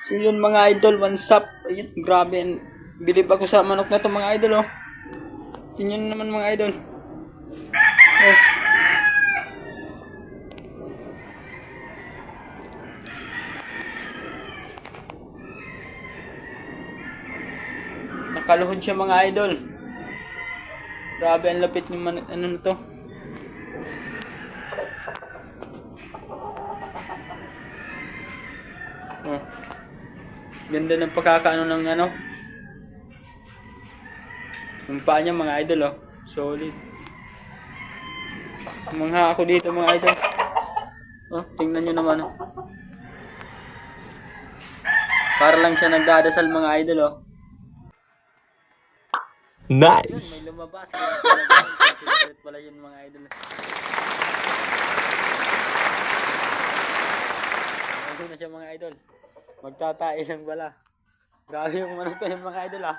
So yun mga idol, one stop. Ayun, grabe. Bilib ako sa manok na to mga idol, oh. Tingnan naman mga idol. Oh. Nakaluhod siya mga idol. Grabe ang lapit ng ano na to. Oh. Ganda ng pagkakaano ng ano. Yung paa niya mga idol, oh. Solid. Mangha ako dito mga idol. Oh, tingnan nyo naman, oh. Para lang siya nagdadasal mga idol, oh. Nice! Yun, may lumabas. Kaya pala secret pala yun mga idol. Ayun na siya mga idol. Magtatae lang pala. Grabe yung manok to yung mga idol, ah.